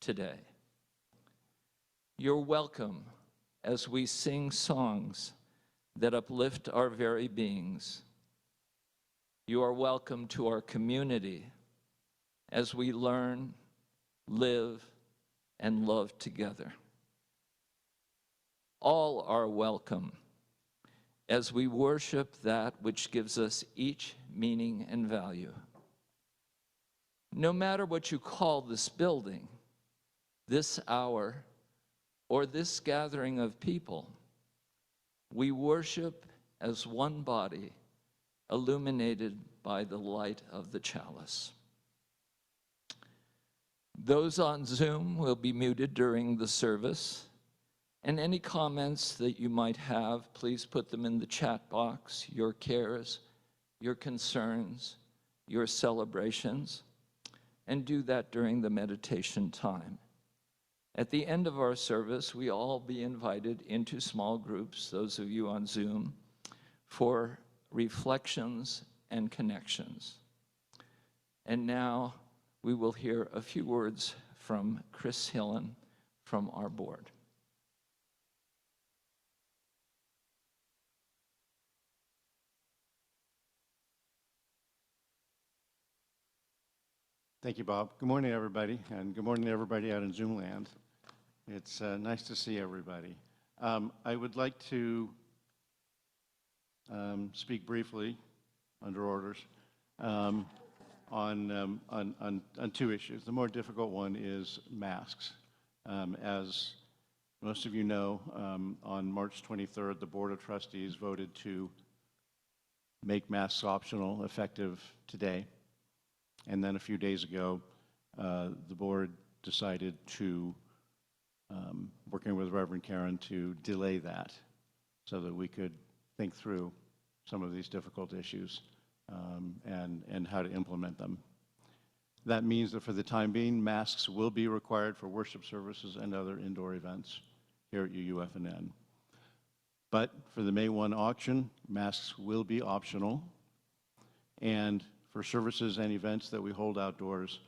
today. You're welcome as we sing songs that uplift our very beings. You are welcome to our community as we learn, live, and love together. All are welcome as we worship that which gives us each meaning and value. No matter what you call this building, this hour, or this gathering of people, we worship as one body, illuminated by the light of the chalice. Those on Zoom will be muted during the service, and any comments that you might have, please put them in the chat box, your cares, your concerns, your celebrations, and do that during the meditation time. At the end of our service, we all be invited into small groups, those of you on Zoom, for reflections and connections. And now we will hear a few words from Chris Hillen from our board. Thank you, Bob. Good morning, everybody, and good morning to everybody out in Zoom land. It's nice to see everybody. I would like to speak briefly, under orders, on two issues. The more difficult one is masks. As most of you know, on March 23rd, the Board of Trustees voted to make masks optional effective today. And then a few days ago, the board decided to, working with Reverend Karen, to delay that so that we could think through some of these difficult issues and how to implement them. That means that for the time being, masks will be required for worship services and other indoor events here at UUFNN. But for the May 1 auction, masks will be optional, and for services and events that we hold outdoors,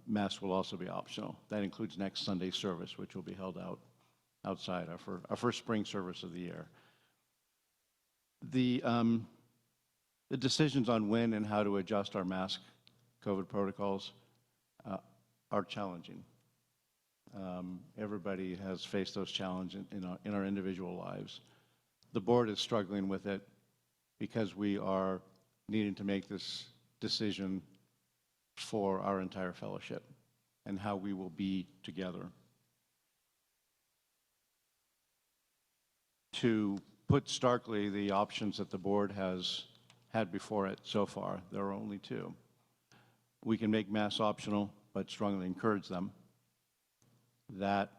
masks will also be optional. That includes next Sunday's service, which will be held outside, our first spring service of the year. The decisions on when and how to adjust our mask COVID protocols are challenging. Everybody has faced those challenges in our individual lives. The board is struggling with it because we are needing to make this decision for our entire fellowship and how we will be together. To put starkly the options that the board has had before it so far, there are only two. We can make masks optional, but strongly encourage them. That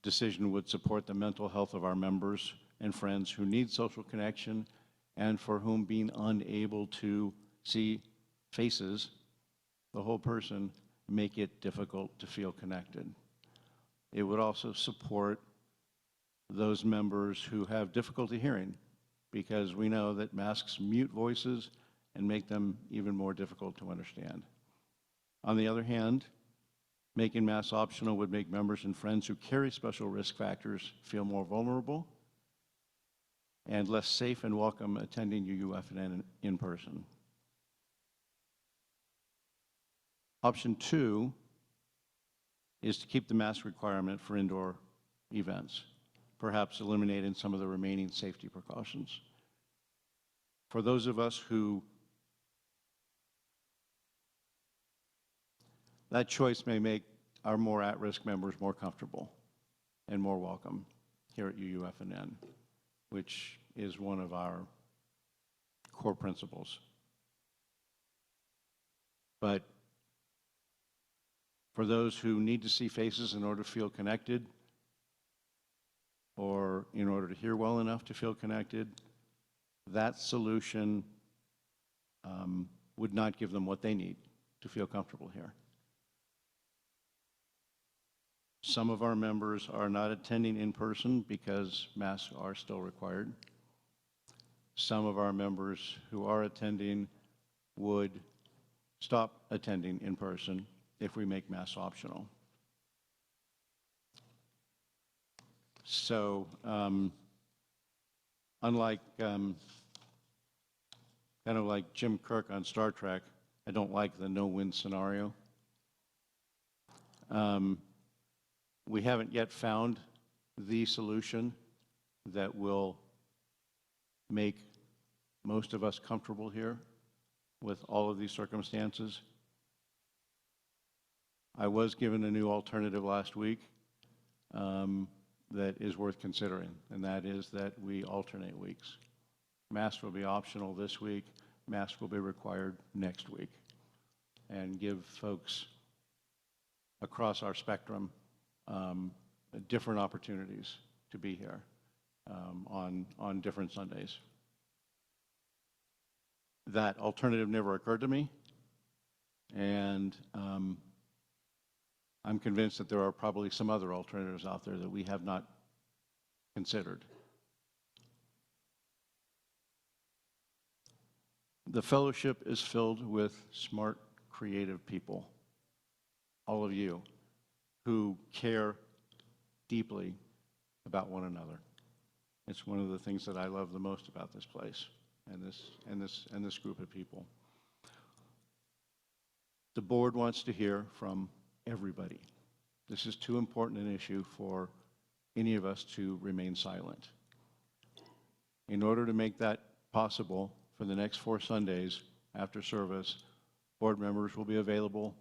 decision would support the mental health of our members and friends who need social connection and for whom being unable to see faces, the whole person, make it difficult to feel connected. It would also support those members who have difficulty hearing, because we know that masks mute voices and make them even more difficult to understand. On the other hand, making masks optional would make members and friends who carry special risk factors feel more vulnerable and less safe and welcome attending UUFNN in person. Option 2 is to keep the mask requirement for indoor events, perhaps eliminating some of the remaining safety precautions. For those of us who that choice may make our more at-risk members more comfortable and more welcome here at UUFNN, which is one of our core principles. But for those who need to see faces in order to feel connected, or in order to hear well enough to feel connected, that solution would not give them what they need to feel comfortable here. Some of our members are not attending in person because masks are still required. Some of our members who are attending would stop attending in person if we make masks optional. So unlike, kind of like Jim Kirk on Star Trek, I don't like the no-win scenario. We haven't yet found the solution that will make most of us comfortable here with all of these circumstances. I was given a new alternative last week that is worth considering, and that is that we alternate weeks. Masks will be optional this week, masks will be required next week, and give folks across our spectrum different opportunities to be here on different Sundays. That alternative never occurred to me, and I'm convinced that there are probably some other alternatives out there that we have not considered. The fellowship is filled with smart, creative people, all of you, who care deeply about one another. It's one of the things that I love the most about this place and this group of people. The board wants to hear from everybody. This is too important an issue for any of us to remain silent. In order to make that possible, for the next 4 Sundays after service, board members will be available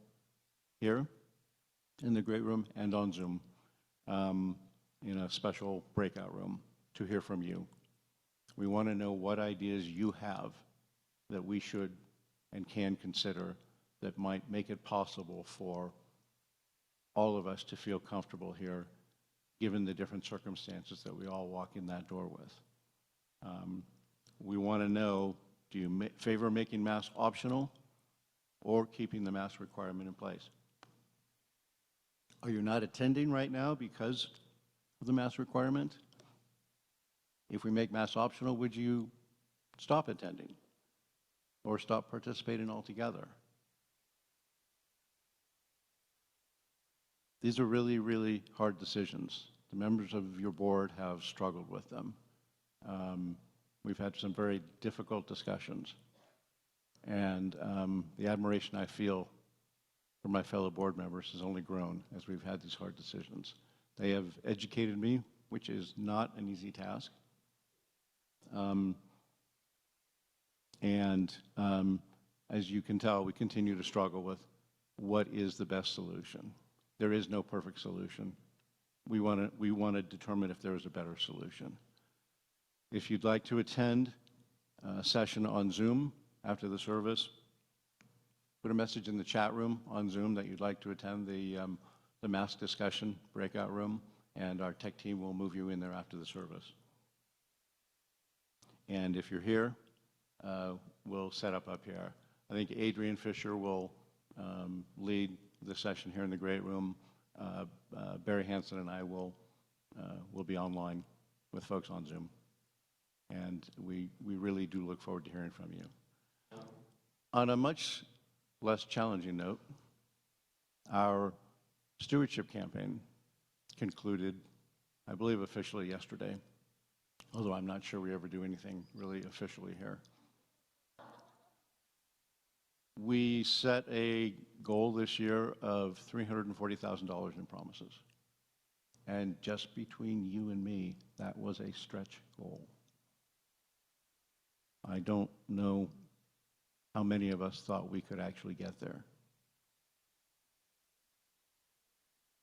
here in the great room and on Zoom in a special breakout room to hear from you. We want to know what ideas you have that we should and can consider that might make it possible for all of us to feel comfortable here, given the different circumstances that we all walk in that door with. We want to know, do you favor making masks optional or keeping the mask requirement in place? Are you not attending right now because of the mask requirement? If we make masks optional, would you stop attending or stop participating altogether? These are really, really hard decisions. The members of your board have struggled with them. We've had some very difficult discussions. And the admiration I feel for my fellow board members has only grown as we've had these hard decisions. They have educated me, which is not an easy task. As you can tell, we continue to struggle with what is the best solution. There is no perfect solution. We want to determine if there is a better solution. If you'd like to attend a session on Zoom after the service, put a message in the chat room on Zoom that you'd like to attend the mask discussion breakout room, and our tech team will move you in there after the service. And if you're here, we'll set up here. I think Adrian Fisher will lead the session here in the great room. Barry Hansen and I will be online with folks on Zoom. And we really do look forward to hearing from you. On a much less challenging note, our stewardship campaign concluded, I believe, officially yesterday, although I'm not sure we ever do anything really officially here. We set a goal this year of $340,000 in promises. And just between you and me, that was a stretch goal. I don't know how many of us thought we could actually get there.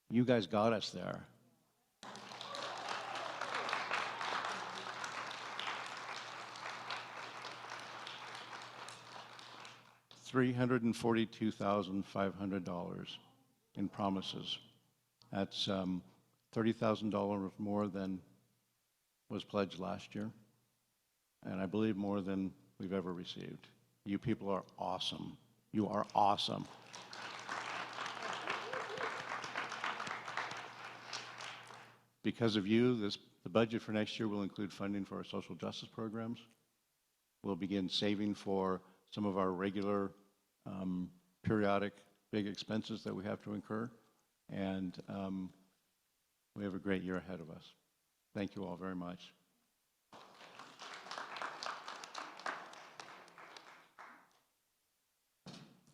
You guys got us there. $342,500 in promises. That's $30,000 more than was pledged last year, and I believe more than we've ever received. You people are awesome. You are awesome. Because of you, the budget for next year will include funding for our social justice programs. We'll begin saving for some of our regular periodic big expenses that we have to incur, and we have a great year ahead of us. Thank you all very much.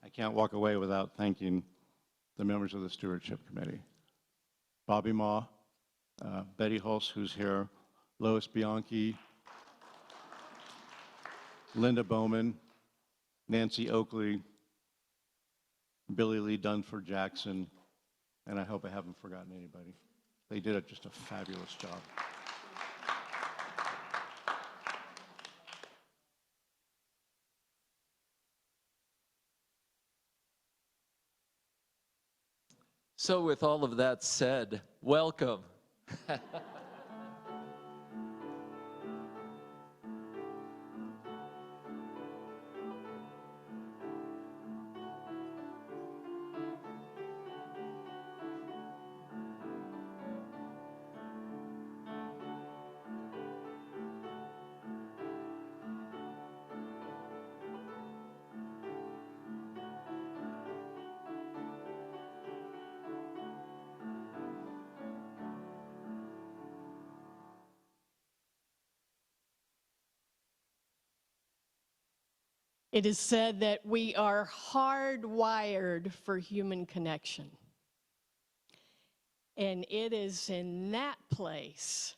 I can't walk away without thanking the members of the Stewardship Committee. Bobby Ma, Betty Hulse, who's here, Lois Bianchi, Linda Bowman, Nancy Oakley, Billy Lee Dunford Jackson, and I hope I haven't forgotten anybody. They did just a fabulous job. So with all of that said, welcome. It is said that we are hardwired for human connection. And it is in that place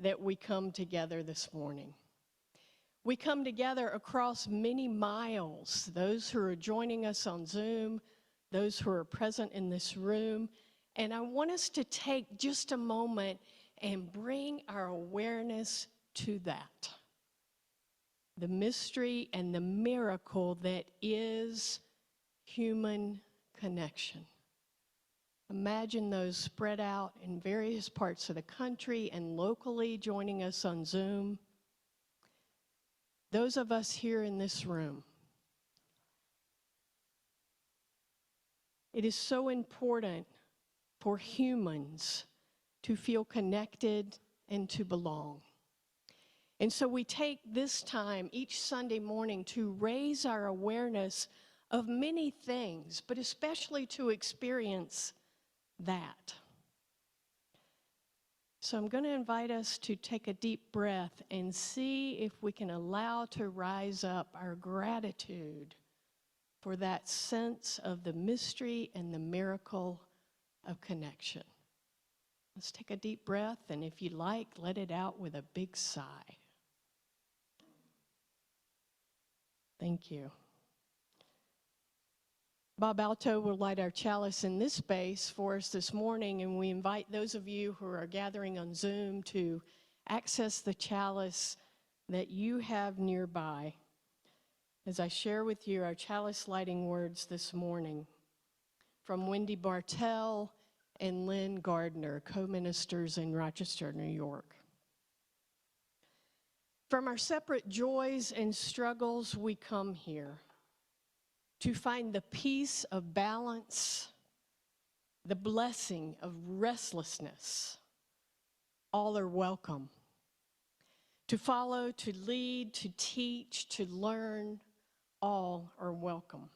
that we come together this morning. We come together across many miles, those who are joining us on Zoom, those who are present in this room. And I want us to take just a moment and bring our awareness to that. The mystery and the miracle that is human connection. Imagine those spread out in various parts of the country and locally joining us on Zoom. Those of us here in this room. It is so important for humans to feel connected and to belong. And so we take this time each Sunday morning to raise our awareness of many things, but especially to experience that. So I'm going to invite us to take a deep breath and see if we can allow to rise up our gratitude for that sense of the mystery and the miracle of connection. Let's take a deep breath, and if you like, let it out with a big sigh. Thank you. Bob Alto will light our chalice in this space for us this morning, and we invite those of you who are gathering on Zoom to access the chalice that you have nearby. As I share with you our chalice lighting words this morning from Wendy Bartell and Lynn Gardner, co-ministers in Rochester, New York. From our separate joys and struggles, we come here to find the peace of balance, the blessing of restlessness. All are welcome. To follow, to lead, to teach, to learn, all are welcome.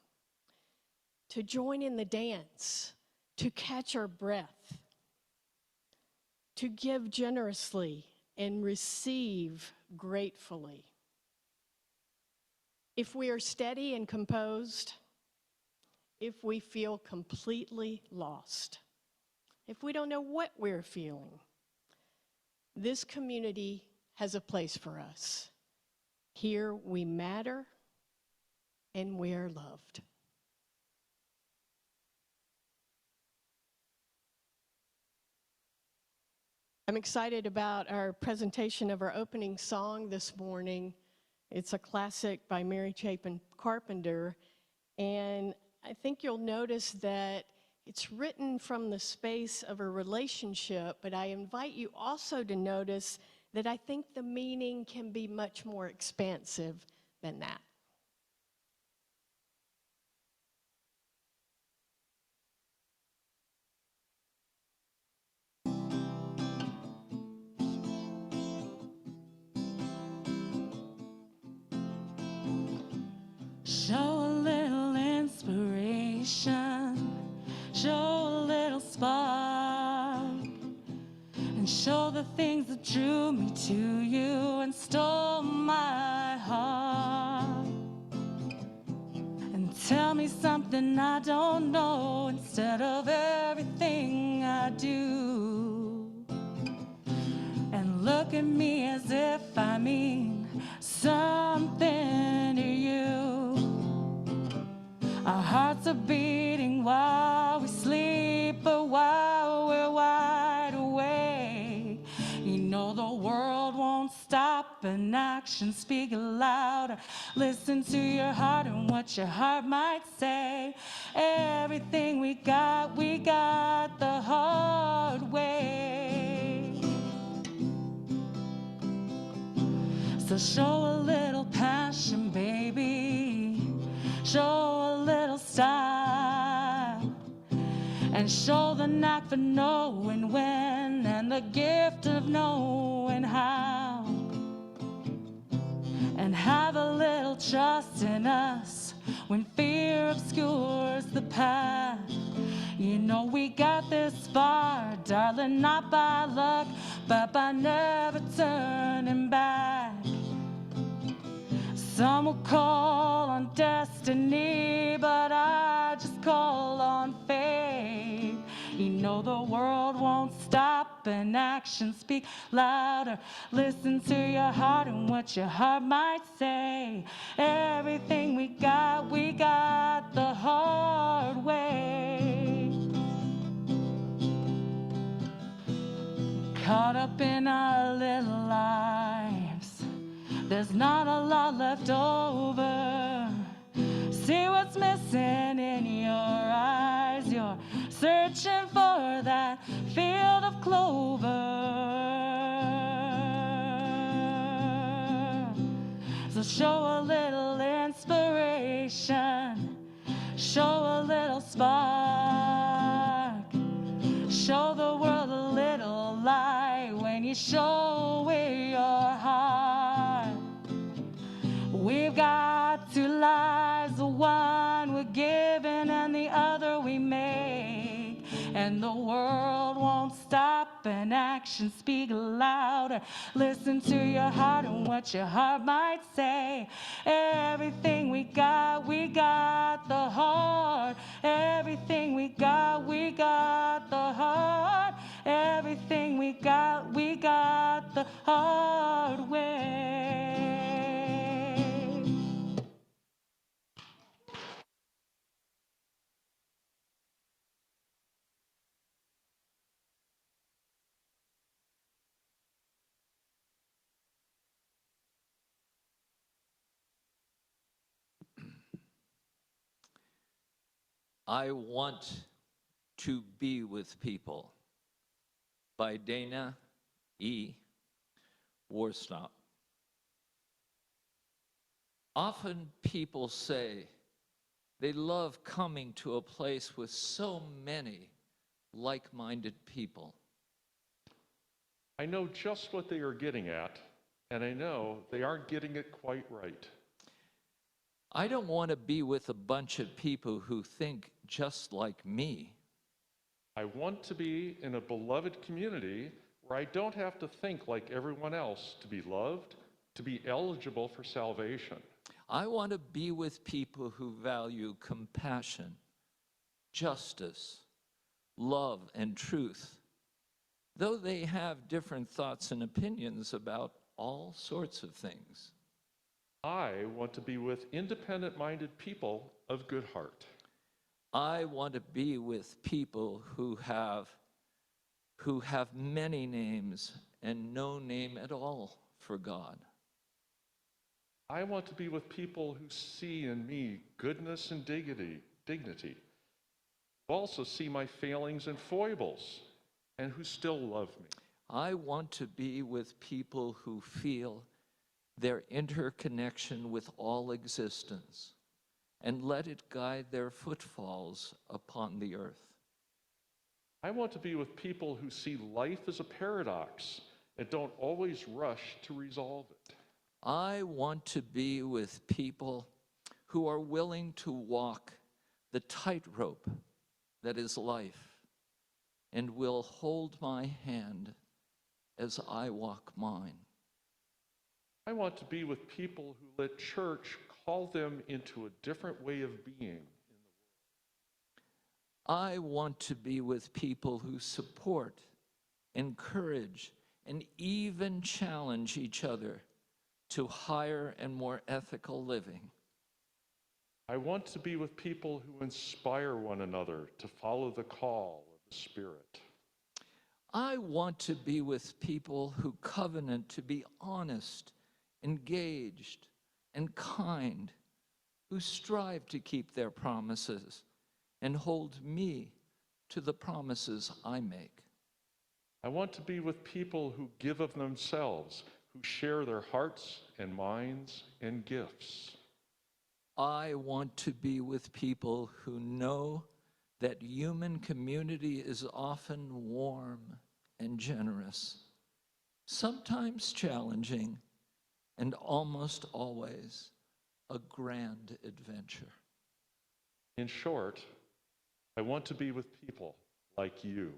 To join in the dance, to catch our breath, to give generously and receive gratefully. If we are steady and composed, if we feel completely lost, if we don't know what we're feeling, this community has a place for us. Here we matter and we are loved. I'm excited about our presentation of our opening song this morning. It's a classic by Mary Chapin Carpenter, and I think you'll notice that it's written from the space of a relationship, but I invite you also to notice that I think the meaning can be much more expansive than that. Show a little inspiration, show a little spark, and show the things that drew me to you and stole my heart. And tell me something I don't know instead of everything I do. And look at me as if I mean something to you. Our hearts are beating while we sleep, but while we're wide awake, you know the world won't stop and actions speak louder. Listen to your heart and what your heart might say. Everything we got the hard way. So show a little passion, baby. Show a little style. And show the knack for knowing when and the gift of knowing how. And have a little trust in us when fear obscures the path. You know we got this far, darling, not by luck, but by never turning back. Some will call on destiny, but I just call on faith. You know the world won't stop and actions speak louder. Listen to your heart and what your heart might say. Everything we got the hard way. Caught up in our little lives, there's not a lot left over. See what's missing in your eyes. You're searching for that field of clover. So show a little inspiration. Show a little spark. Show the world a little light when you show it your heart. We've got two lives, the one we're given and the other we make. And the world won't stop and actions speak louder. Listen to your heart and what your heart might say. Everything we got the heart. Everything we got the heart. Everything we got the hard way. I Want to Be with People by Dana E. Warstop. Often people say they love coming to a place with so many like-minded people. I know just what they are getting at, and I know they aren't getting it quite right. I don't want to be with a bunch of people who think just like me. I want to be in a beloved community where I don't have to think like everyone else to be loved, to be eligible for salvation. I want to be with people who value compassion, justice, love, and truth, though they have different thoughts and opinions about all sorts of things. I want to be with independent-minded people of good heart. I want to be with people who have many names and no name at all for God. I want to be with people who see in me goodness and dignity, who also see my failings and foibles, and who still love me. I want to be with people who feel their interconnection with all existence and let it guide their footfalls upon the earth. I want to be with people who see life as a paradox and don't always rush to resolve it. I want to be with people who are willing to walk the tightrope that is life and will hold my hand as I walk mine. I want to be with people who let church call them into a different way of being. I want to be with people who support, encourage, and even challenge each other to higher and more ethical living. I want to be with people who inspire one another to follow the call of the Spirit. I want to be with people who covenant to be honest, engaged, and kind, who strive to keep their promises and hold me to the promises I make. I want to be with people who give of themselves, who share their hearts and minds and gifts. I want to be with people who know that human community is often warm and generous, sometimes challenging, and almost always a grand adventure. In short, I want to be with people like you.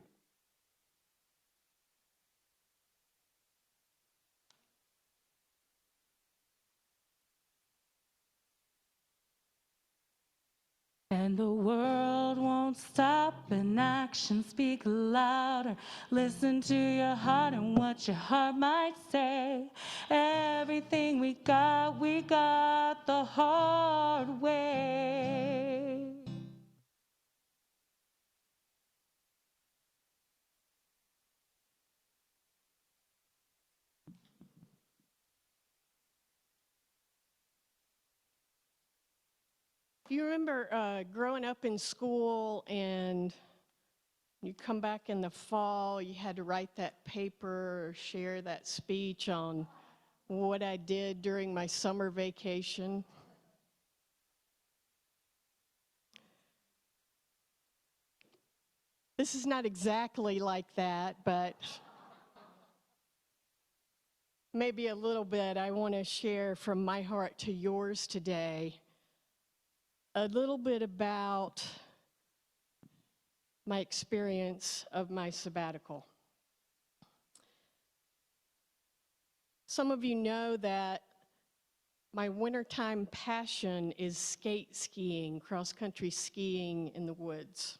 And the world won't stop, and actions speak louder. Listen to your heart and what your heart might say. Everything we got the hard way. Do you remember growing up in school and you come back in the fall, you had to write that paper or share that speech on what I did during my summer vacation? This is not exactly like that, but maybe a little bit. I want to share from my heart to yours today a little bit about my experience of my sabbatical. Some of you know that my wintertime passion is skate skiing, cross-country skiing in the woods.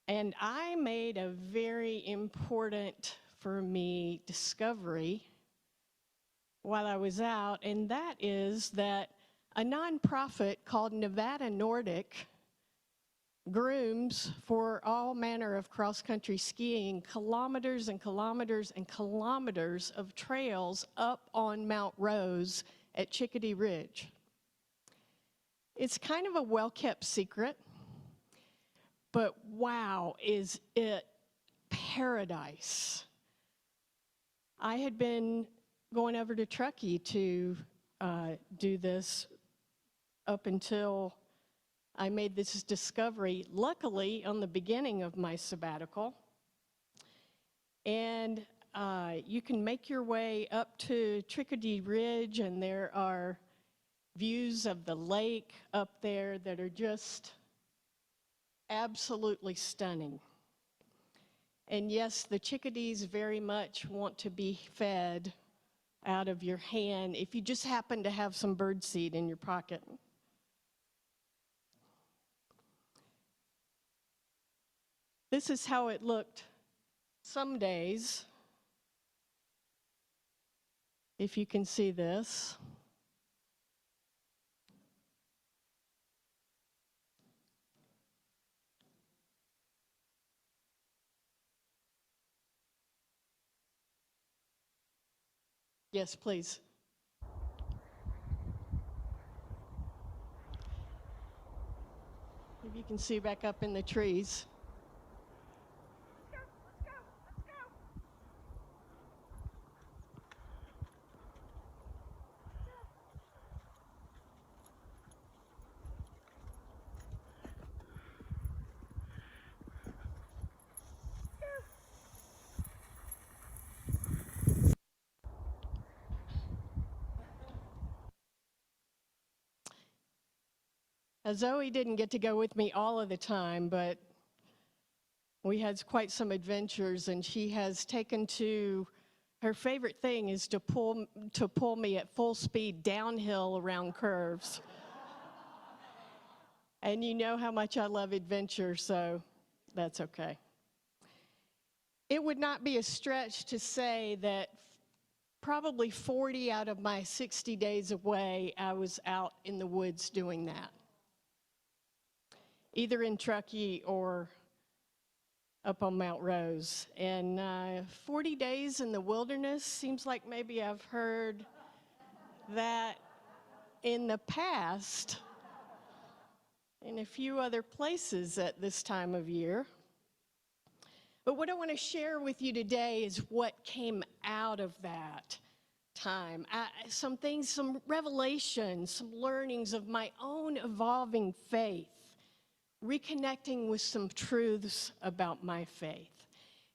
And I made a very important, for me, discovery while I was out, and that is that a nonprofit called Nevada Nordic grooms for all manner of cross-country skiing, kilometers and kilometers and kilometers of trails up on Mount Rose at Chickadee Ridge. It's kind of a well-kept secret, but wow, is it paradise. I had been going over to Truckee to do this up until I made this discovery, luckily, on the beginning of my sabbatical. And you can make your way up to Chickadee Ridge, and there are views of the lake up there that are just absolutely stunning. And yes, the chickadees very much want to be fed out of your hand if you just happen to have some birdseed in your pocket. This is how it looked some days, if you can see this. Yes, please. If you can see back up in the trees. Zoe didn't get to go with me all of the time, but We had quite some adventures, and she has taken to, her favorite thing is to pull me at full speed downhill around curves. And you know how much I love adventure, so that's okay. It would not be a stretch to say that probably 40 out of my 60 days away, I was out in the woods doing that, either in Truckee or up on Mount Rose. And 40 days in the wilderness seems like maybe I've heard that in the past in a few other places at this time of year. But what I want to share with you today is what came out of that time. Some things, some revelations, some learnings of my own evolving faith, reconnecting with some truths about my faith.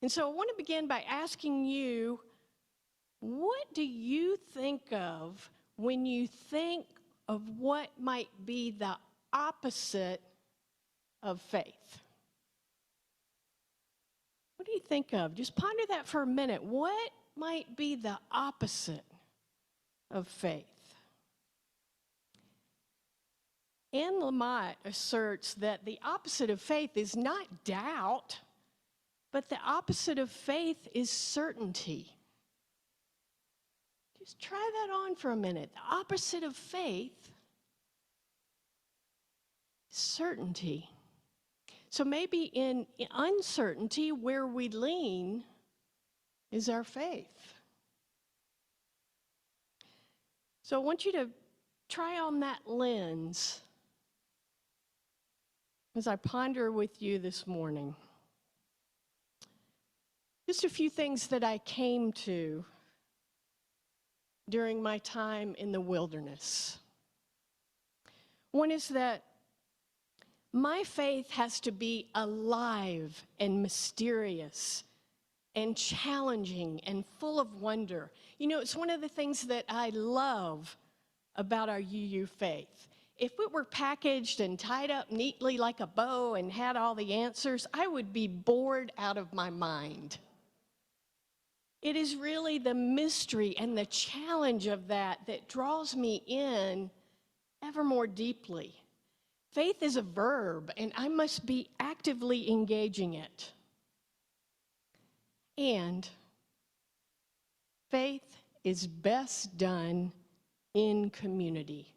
And so I want to begin by asking you, what do you think of when you think of what might be the opposite of faith? What do you think of? Just ponder that for a minute. What might be the opposite of faith? Anne Lamott asserts that the opposite of faith is not doubt, but the opposite of faith is certainty. Just try that on for a minute. The opposite of faith is certainty. So maybe in uncertainty, where we lean is our faith. So I want you to try on that lens as I ponder with you this morning. Just a few things that I came to during my time in the wilderness. One is that my faith has to be alive and mysterious and challenging and full of wonder. You know, it's one of the things that I love about our UU faith. If it were packaged and tied up neatly like a bow and had all the answers, I would be bored out of my mind. It is really the mystery and the challenge of that draws me in ever more deeply. Faith is a verb, and I must be actively engaging it. And faith is best done in community.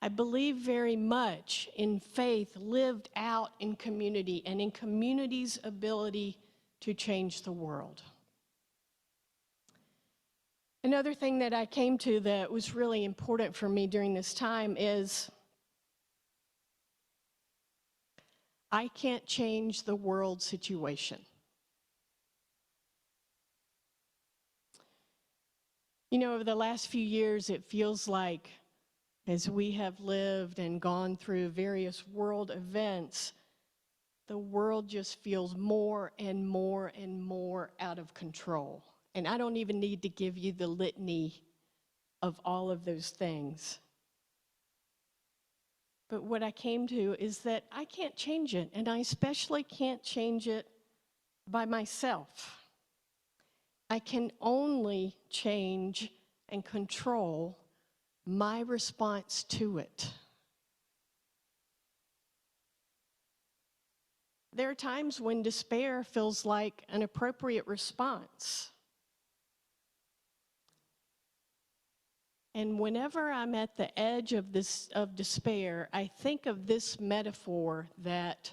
I believe very much in faith lived out in community and in community's ability to change the world. Another thing that I came to that was really important for me during this time is I can't change the world situation. You know, over the last few years, it feels like as we have lived and gone through various world events, the world just feels more and more and more out of control. And I don't even need to give you the litany of all of those things. But what I came to is that I can't change it, and I especially can't change it by myself. I can only change and control my response to it. There are times when despair feels like an appropriate response. And whenever I'm at the edge of despair, I think of this metaphor that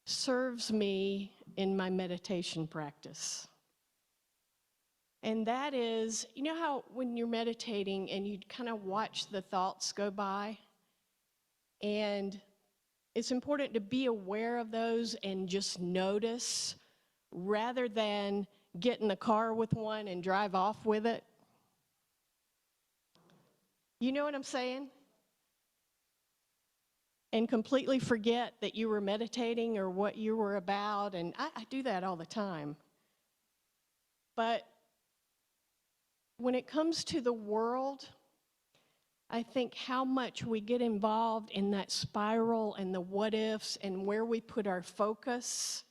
serves me in my meditation practice. And that is, you know how when you're meditating and you kind of watch the thoughts go by? And it's important to be aware of those and just notice rather than get in the car with one and drive off with it. You know what I'm saying? And completely forget that you were meditating or what you were about. And I do that all the time. But when it comes to the world, I think how much we get involved in that spiral and the what ifs and where we put our focus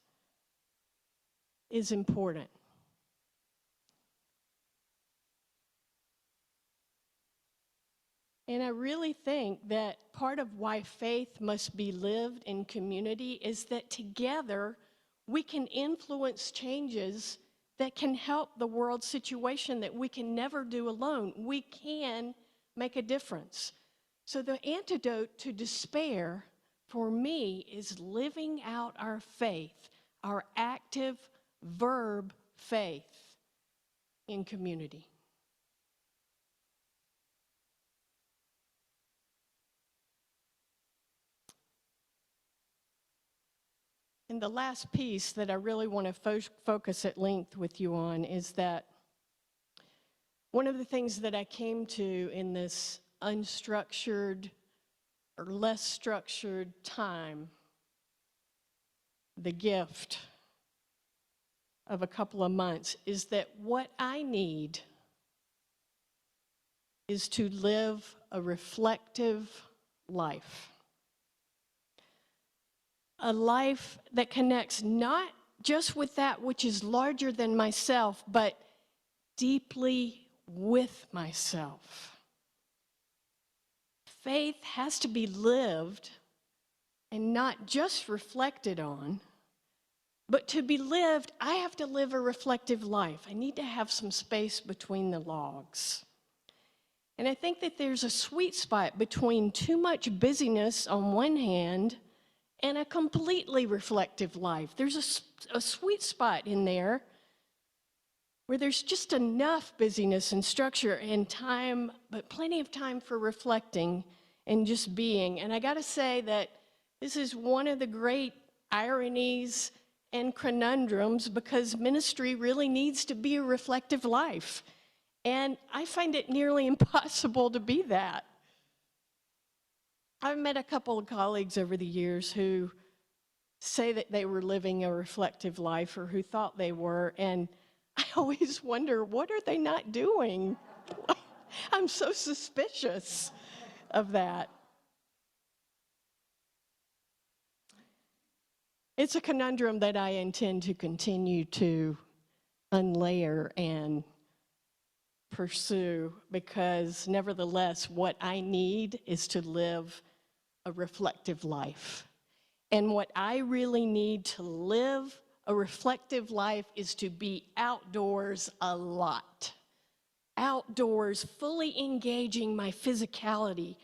is important. And I really think that part of why faith must be lived in community is that together we can influence changes that can help the world situation that we can never do alone. We can make a difference. So the antidote to despair for me is living out our faith, our active verb faith in community. And the last piece that I really want to focus at length with you on is that one of the things that I came to in this unstructured or less structured time, the gift of a couple of months, is that what I need is to live a reflective life. A life that connects not just with that which is larger than myself, but deeply with myself. Faith has to be lived and not just reflected on, but to be lived, I have to live a reflective life. I need to have some space between the logs. And I think that there's a sweet spot between too much busyness on one hand and a completely reflective life. There's a sweet spot in there where there's just enough busyness and structure and time, but plenty of time for reflecting and just being. And I gotta say that this is one of the great ironies and conundrums, because ministry really needs to be a reflective life. And I find it nearly impossible to be that. I've met a couple of colleagues over the years who say that they were living a reflective life, or who thought they were, and I always wonder, what are they not doing? I'm so suspicious of that. It's a conundrum that I intend to continue to unlayer and pursue, because nevertheless, what I need is to live a reflective life. And what I really need to live a reflective life is to be outdoors a lot. Outdoors, fully engaging my physicality,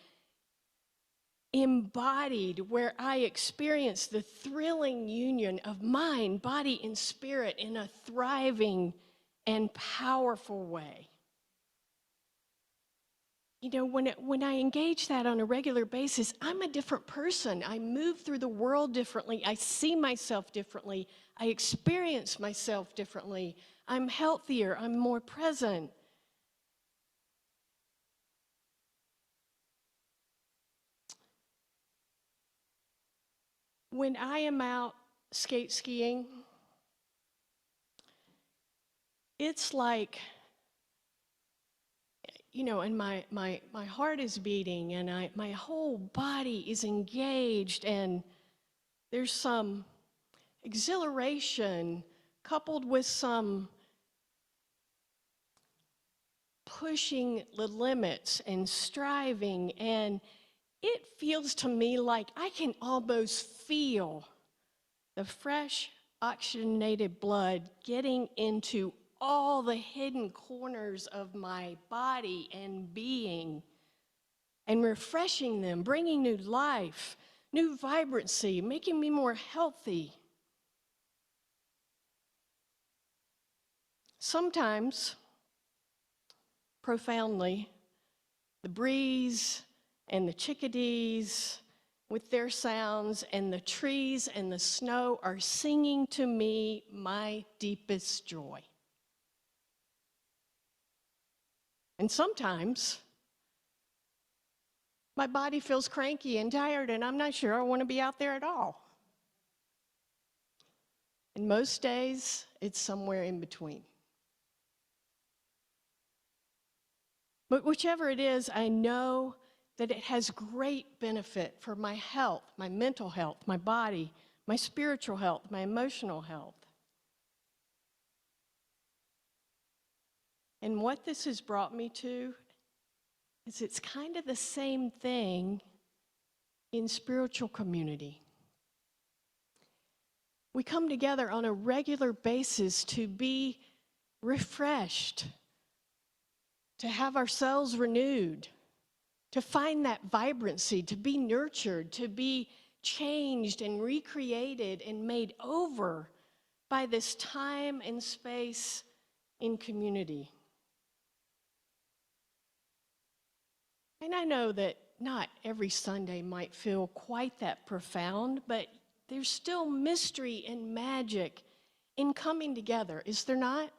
embodied, where I experience the thrilling union of mind, body, and spirit in a thriving and powerful way. You know, when I engage that on a regular basis, I'm a different person. I move through the world differently. I see myself differently. I experience myself differently. I'm healthier. I'm more present. When I am out skate skiing, it's like, you know, and my heart is beating, and my whole body is engaged, and there's some exhilaration coupled with some pushing the limits and striving, and it feels to me like I can almost feel the fresh oxygenated blood getting into all the hidden corners of my body and being, and refreshing them, bringing new life, new vibrancy, making me more healthy. Sometimes, profoundly, the breeze and the chickadees with their sounds and the trees and the snow are singing to me my deepest joy. And sometimes, my body feels cranky and tired, and I'm not sure I want to be out there at all. And most days, it's somewhere in between. But whichever it is, I know that it has great benefit for my health, my mental health, my body, my spiritual health, my emotional health. And what this has brought me to is it's kind of the same thing in spiritual community. We come together on a regular basis to be refreshed, to have ourselves renewed, to find that vibrancy, to be nurtured, to be changed and recreated and made over by this time and space in community. And I know that not every Sunday might feel quite that profound, but there's still mystery and magic in coming together, is there not?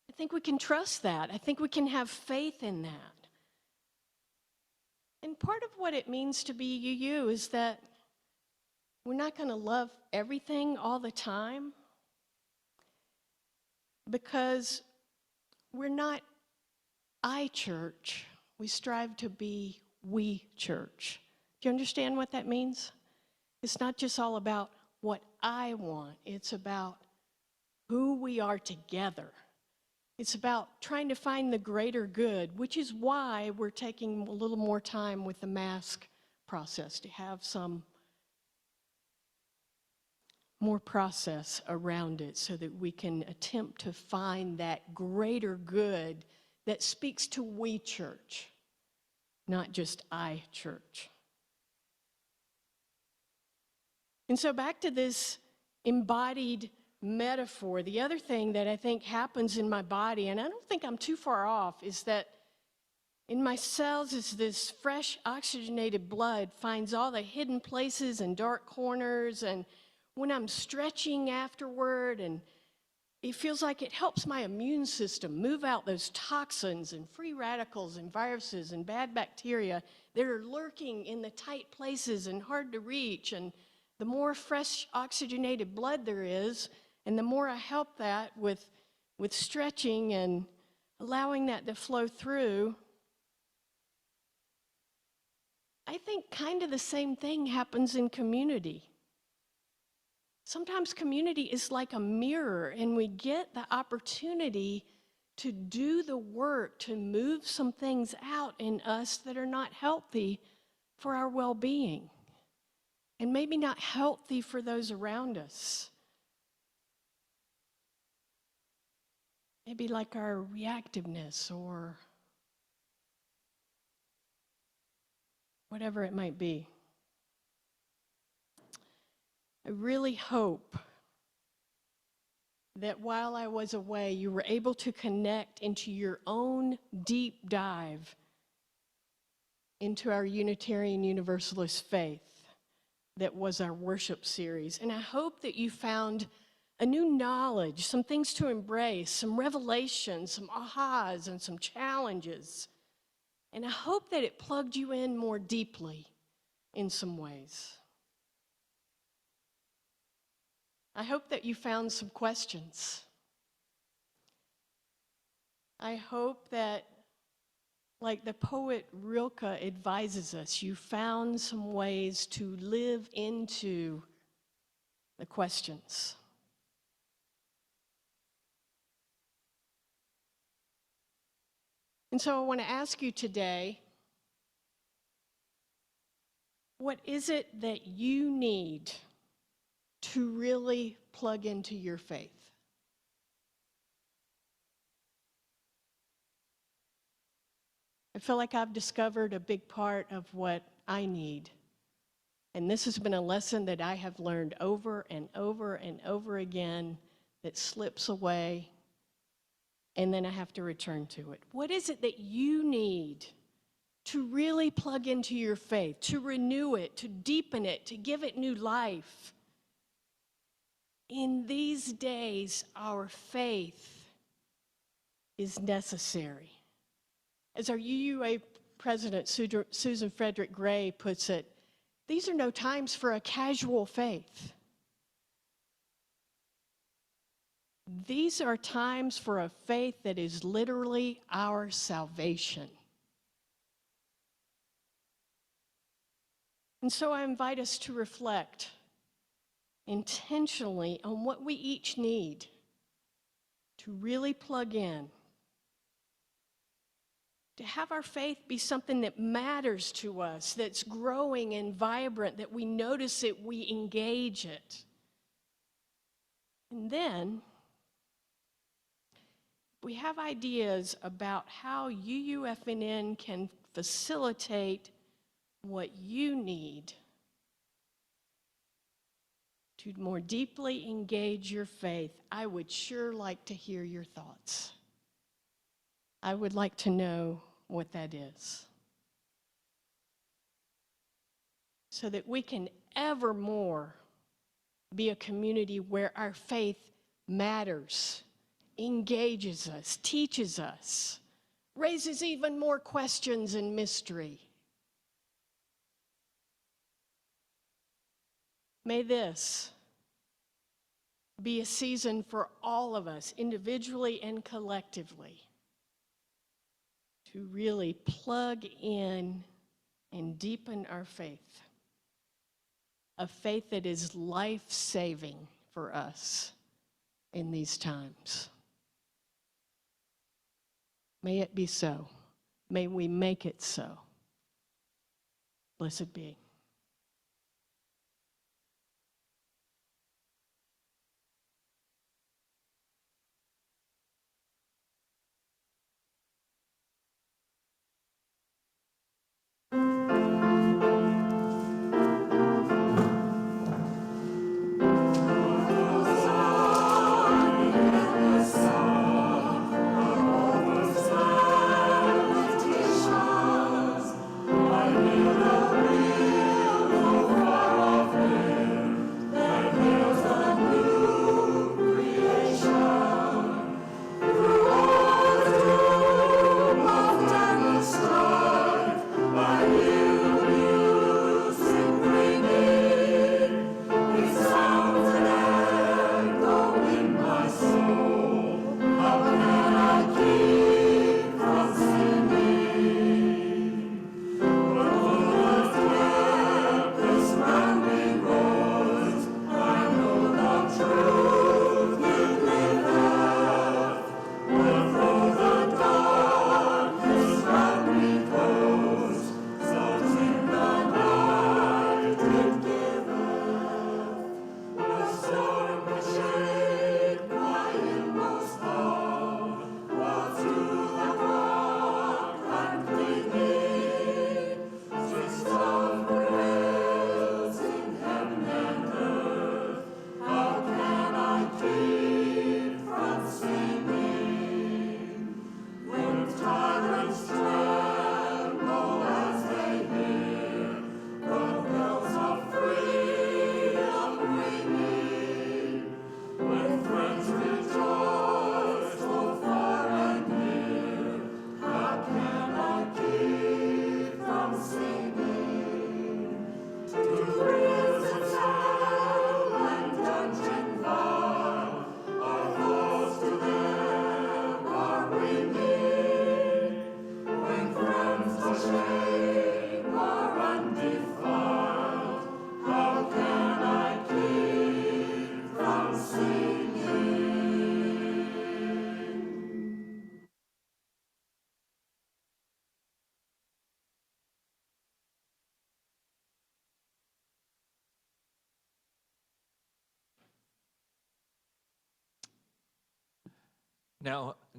I think we can trust that. I think we can have faith in that. And part of what it means to be UU is that we're not going to love everything all the time, because we're not I church. We strive to be we church. Do you understand what that means? It's not just all about what I want. It's about who we are together. It's about trying to find the greater good, which is why we're taking a little more time with the mask process, to have some more process around it so that we can attempt to find that greater good that speaks to we church, not just I church. And so back to this embodied metaphor, the other thing that I think happens in my body, and I don't think I'm too far off, is that in my cells is this fresh oxygenated blood finds all the hidden places and dark corners, and when I'm stretching afterward, and it feels like it helps my immune system move out those toxins and free radicals and viruses and bad bacteria that are lurking in the tight places and hard to reach. And the more fresh oxygenated blood there is, and the more I help that with stretching and allowing that to flow through, I think kind of the same thing happens in community. Sometimes community is like a mirror, and we get the opportunity to do the work to move some things out in us that are not healthy for our well-being, and maybe not healthy for those around us. Maybe like our reactiveness or whatever it might be. I really hope that while I was away, you were able to connect into your own deep dive into our Unitarian Universalist faith that was our worship series. And I hope that you found a new knowledge, some things to embrace, some revelations, some ahas, and some challenges. And I hope that it plugged you in more deeply in some ways. I hope that you found some questions. I hope that, like the poet Rilke advises us, you found some ways to live into the questions. And so I want to ask you today, what is it that you need to really plug into your faith? I feel like I've discovered a big part of what I need. And this has been a lesson that I have learned over and over and over again that slips away, and then I have to return to it. What is it that you need to really plug into your faith, to renew it, to deepen it, to give it new life? In these days, our faith is necessary. As our UUA president, Susan Frederick Gray, puts it, these are no times for a casual faith. These are times for a faith that is literally our salvation. And so I invite us to reflect intentionally on what we each need to really plug in, to have our faith be something that matters to us, that's growing and vibrant, that we notice it, we engage it. And then we have ideas about how UUFNN can facilitate what you need to more deeply engage your faith. I would sure like to hear your thoughts. I would like to know what that is, so that we can ever more be a community where our faith matters, engages us, teaches us, raises even more questions and mystery. May this be a season for all of us, individually and collectively, to really plug in and deepen our faith, a faith that is life-saving for us in these times. May it be so. May we make it so. Blessed be.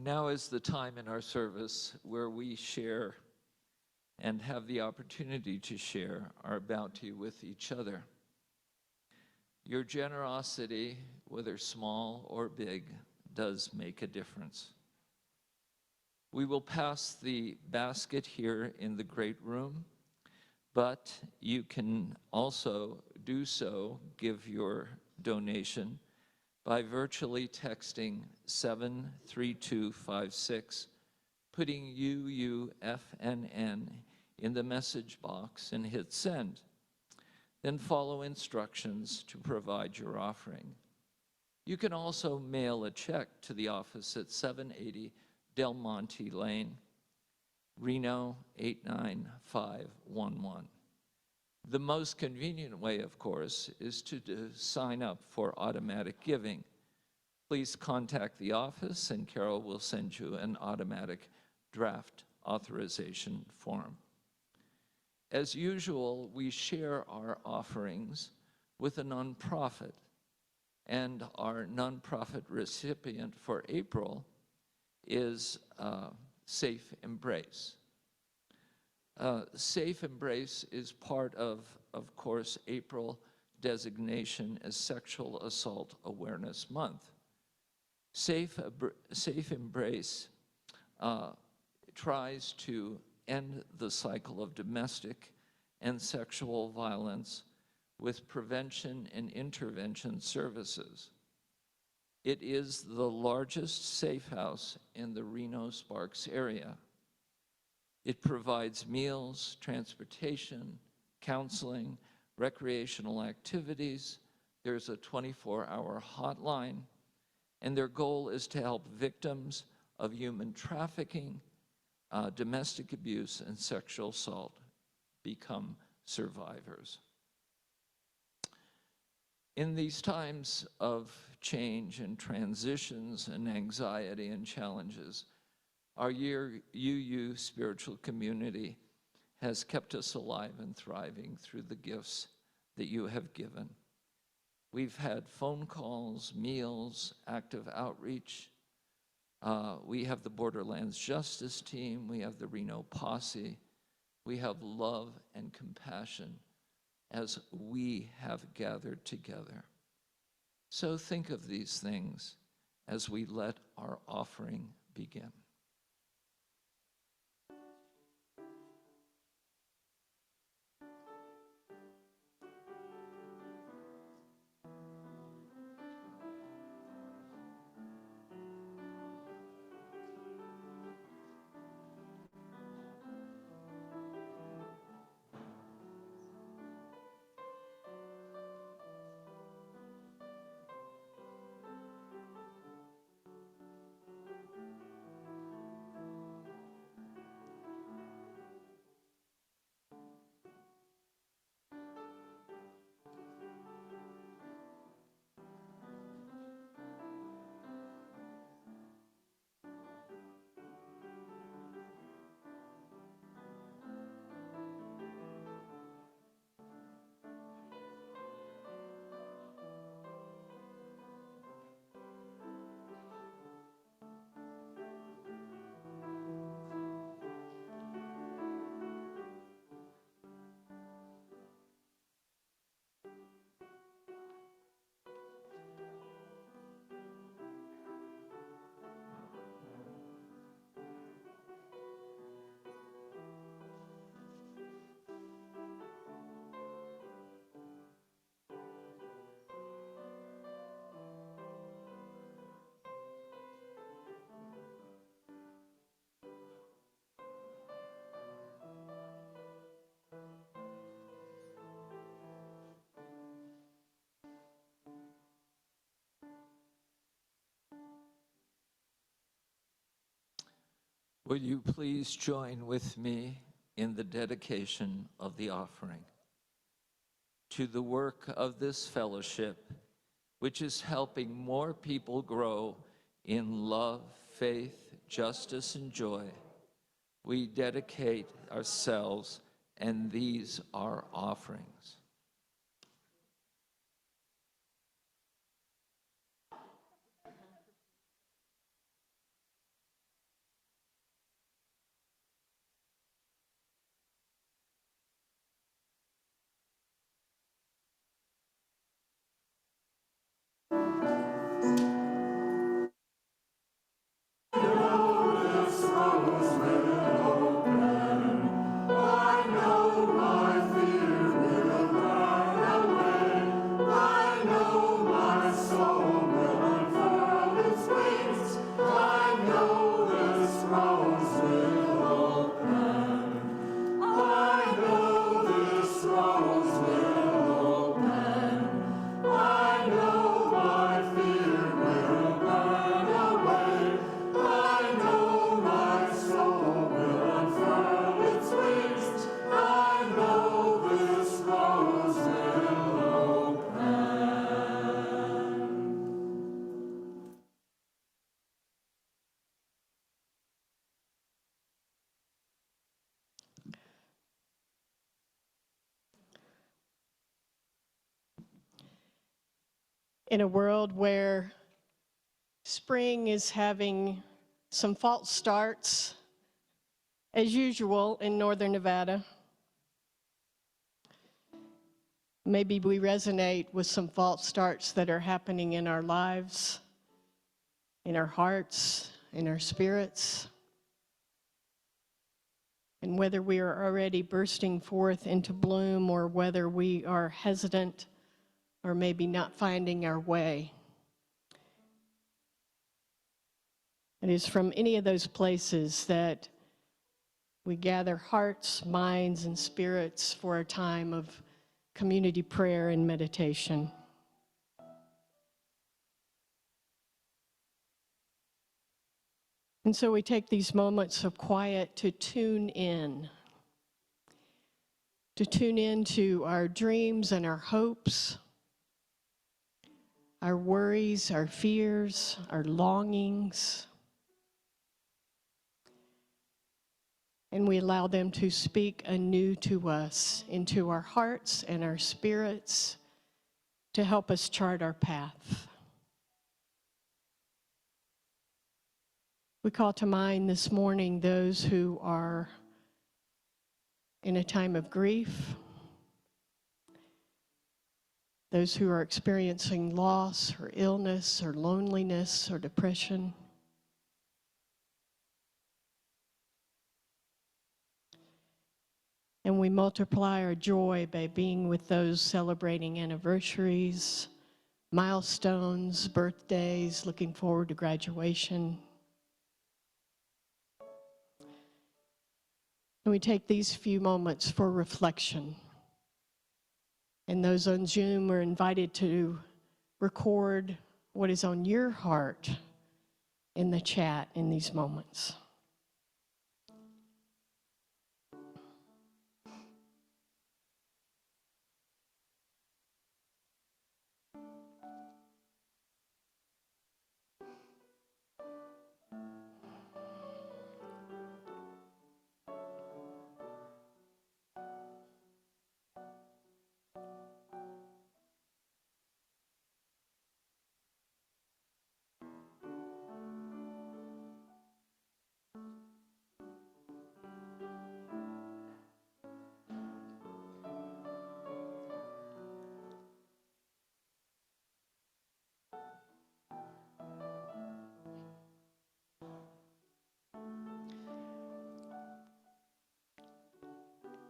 Now is the time in our service where we share and have the opportunity to share our bounty with each other. Your generosity, whether small or big, does make a difference. We will pass the basket here in the great room, but you can also do so, give your donation, by virtually texting 73256, putting UUFNN in the message box and hit send. Then follow instructions to provide your offering. You can also mail a check to the office at 780 Del Monte Lane, Reno 89511. The most convenient way, of course, is to sign up for automatic giving. Please contact the office and Carol will send you an automatic draft authorization form. As usual, we share our offerings with a nonprofit, and our nonprofit recipient for April is Safe Embrace. Safe Embrace is part of course, April designation as Sexual Assault Awareness Month. Safe Embrace tries to end the cycle of domestic and sexual violence with prevention and intervention services. It is the largest safe house in the Reno-Sparks area. It provides meals, transportation, counseling, recreational activities. There's a 24-hour hotline, and their goal is to help victims of human trafficking, domestic abuse, and sexual assault become survivors. In these times of change and transitions and anxiety and challenges, our UU spiritual community has kept us alive and thriving through the gifts that you have given. We've had phone calls, meals, active outreach. We have the Borderlands Justice Team. We have the Reno Posse. We have love and compassion as we have gathered together. So think of these things as we let our offering begin. Will you please join with me in the dedication of the offering to the work of this fellowship, which is helping more people grow in love, faith, justice, and joy. We dedicate ourselves, and these are offerings. I know my fear will in a world where spring is having some false starts, as usual in northern Nevada. Maybe we resonate with some false starts that are happening in our lives, in our hearts, in our spirits. And whether we are already bursting forth into bloom or whether we are hesitant or maybe not finding our way. It is from any of those places that we gather hearts, minds, and spirits for a time of community prayer and meditation. And so we take these moments of quiet to tune into our dreams and our hopes, our worries, our fears, our longings. And we allow them to speak anew to us, into our hearts and our spirits, to help us chart our path. We call to mind this morning those who are in a time of grief, those who are experiencing loss or illness or loneliness or depression. And we multiply our joy by being with those celebrating anniversaries, milestones, birthdays, looking forward to graduation. And we take these few moments for reflection. And those on Zoom are invited to record what is on your heart in the chat in these moments.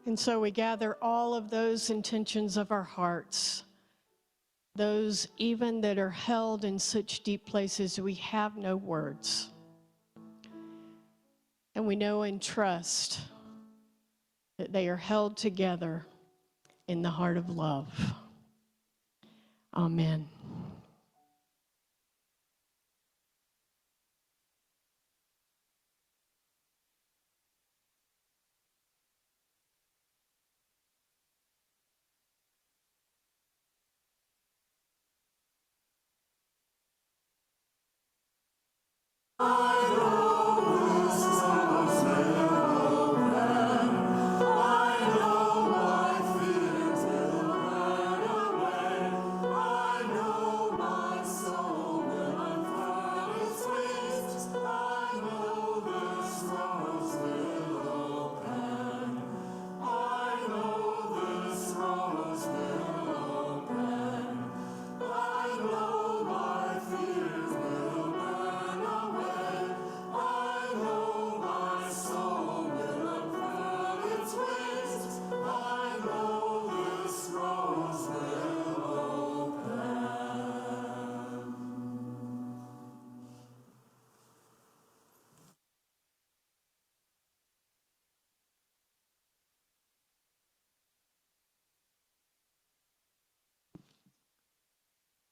And so we gather all of those intentions of our hearts, those even that are held in such deep places we have no words. And we know and trust that they are held together in the heart of love. Amen.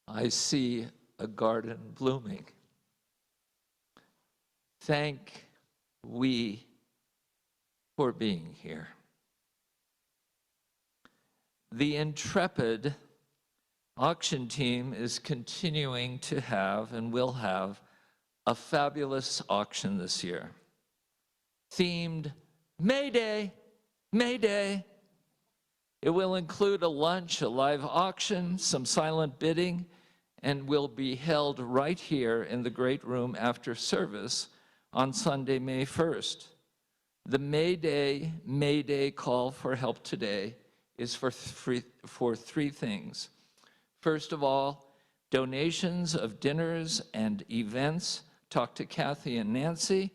I see a garden blooming. Thank we for being here. The intrepid auction team is continuing to have and will have a fabulous auction this year. Themed May Day, May Day. It will include a lunch, a live auction, some silent bidding, and will be held right here in the great room after service on Sunday, May 1st. The May Day call for help today is for three things. First of all, donations of dinners and events. Talk to Kathy and Nancy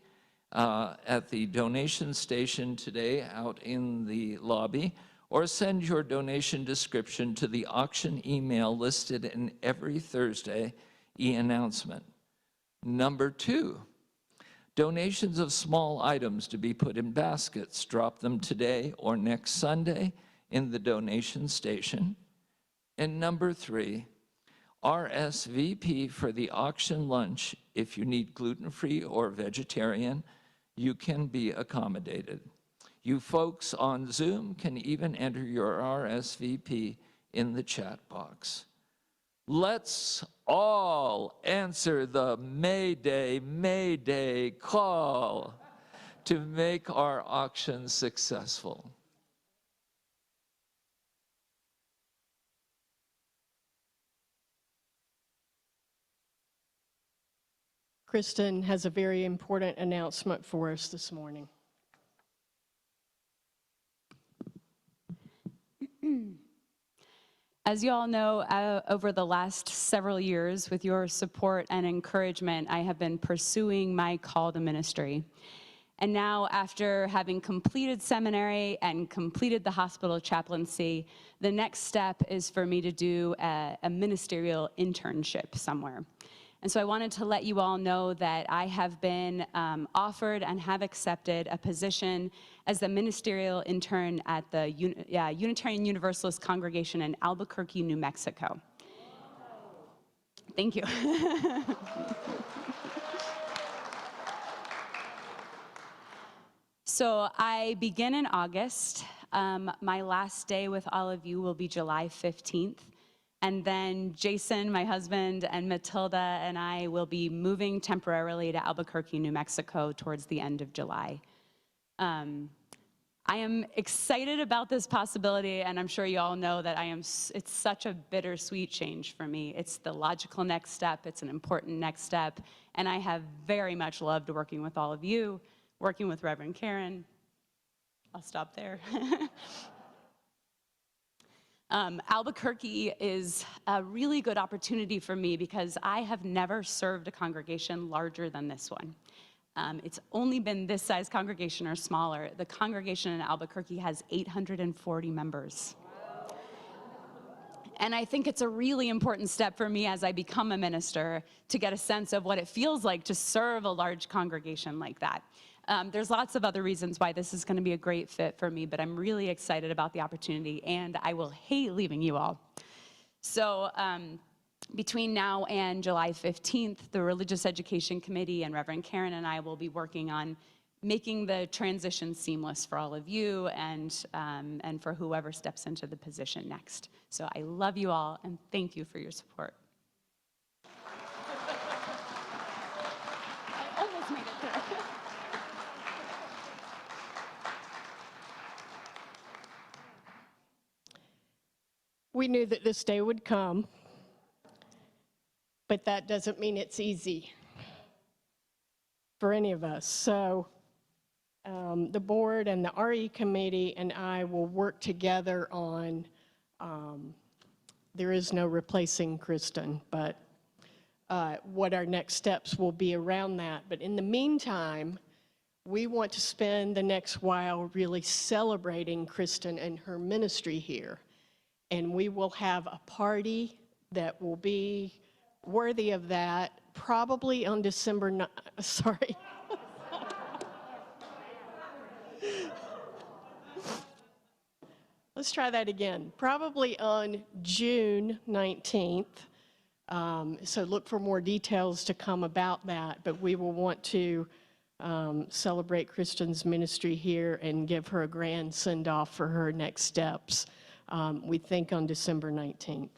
at the donation station today out in the lobby, or send your donation description to the auction email listed in every Thursday e-announcement. Number two, donations of small items to be put in baskets. Drop them today or next Sunday in the donation station. And number three, RSVP for the auction lunch. If you need gluten-free or vegetarian, you can be accommodated. You folks on Zoom can even enter your RSVP in the chat box. Let's all answer the May Day call to make our auction successful. Kristen has a very important announcement for us this morning. As you all know, over the last several years, with your support and encouragement, I have been pursuing my call to ministry. And now, after having completed seminary and completed the hospital chaplaincy, the next step is for me to do a ministerial internship somewhere. And so I wanted to let you all know that I have been offered and have accepted a position as the ministerial intern at the Unitarian Universalist Congregation in Albuquerque, New Mexico. Thank you. So I begin in August. My last day with all of you will be July 15th. And then Jason, my husband, and Matilda and I will be moving temporarily to Albuquerque, New Mexico towards the end of July. I am excited about this possibility, and I'm sure you all know that it's such a bittersweet change for me. It's the logical next step, it's an important next step, and I have very much loved working with all of you, working with Reverend Karen. I'll stop there. Albuquerque is a really good opportunity for me because I have never served a congregation larger than this one. It's only been this size congregation or smaller. The congregation in Albuquerque has 840 members. And I think it's a really important step for me as I become a minister to get a sense of what it feels like to serve a large congregation like that. There's lots of other reasons why this is going to be a great fit for me, but I'm really excited about the opportunity, and I will hate leaving you all. So between now and July 15th, the Religious Education Committee and Reverend Karen and I will be working on making the transition seamless for all of you and for whoever steps into the position next. So I love you all, and thank you for your support. I almost made it there. We knew that this day would come, but that doesn't mean it's easy for any of us. So the board and the RE committee and I will work together on, there is no replacing Kristen, but what our next steps will be around that. But in the meantime, we want to spend the next while really celebrating Kristen and her ministry here. And we will have a party that will be worthy of that, probably on December 9th, sorry. Let's try that again. Probably on June 19th. So look for more details to come about that, but we will want to celebrate Kristen's ministry here and give her a grand send-off for her next steps. We think on December 19th.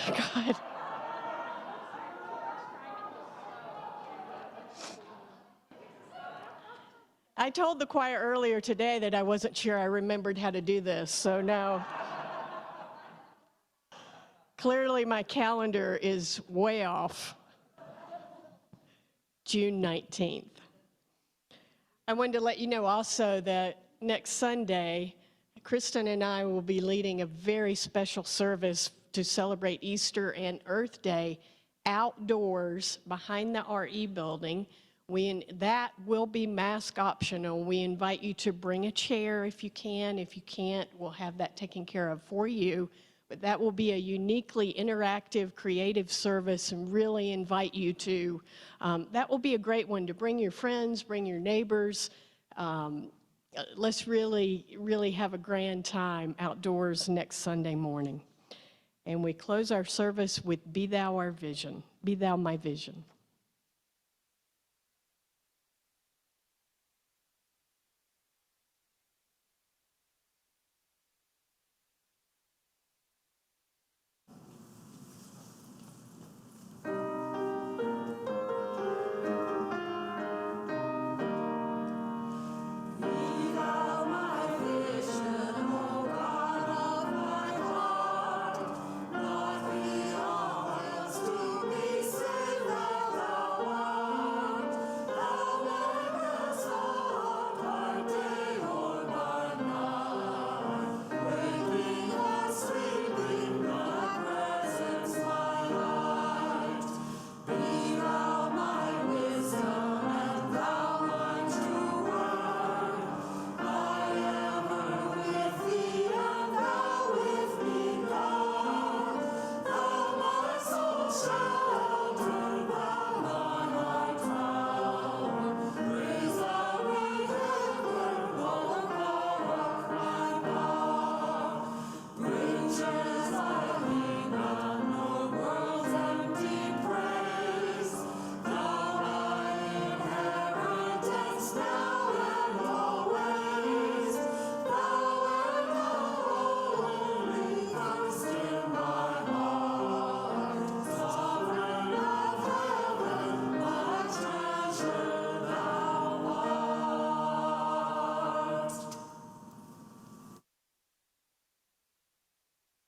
God. I told the choir earlier today that I wasn't sure I remembered how to do this, so now. Clearly, my calendar is way off. June 19th. I wanted to let you know also that next Sunday, Kristen and I will be leading a very special service to celebrate Easter and Earth Day outdoors behind the RE building. That will be mask optional. We invite you to bring a chair if you can. If you can't, we'll have that taken care of for you. But that will be a uniquely interactive, creative service, and really invite you to. That will be a great one to bring your friends, bring your neighbors. Let's really have a grand time outdoors next Sunday morning. And we close our service with Be Thou Our Vision, Be Thou My Vision.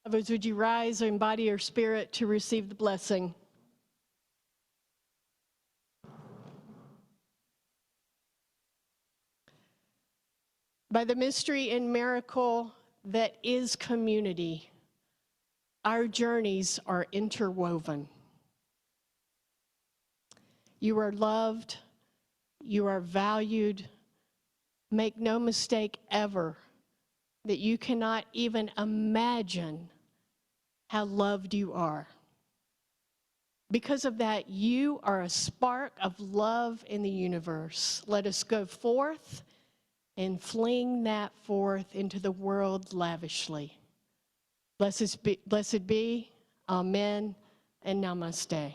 Others, would you rise and embody your spirit to receive the blessing? By the mystery and miracle that is community, our journeys are interwoven. You are loved, you are valued. Make no mistake ever that you cannot even imagine how loved you are. Because of that, you are a spark of love in the universe. Let us go forth and fling that forth into the world lavishly. Blessed be, amen, and namaste.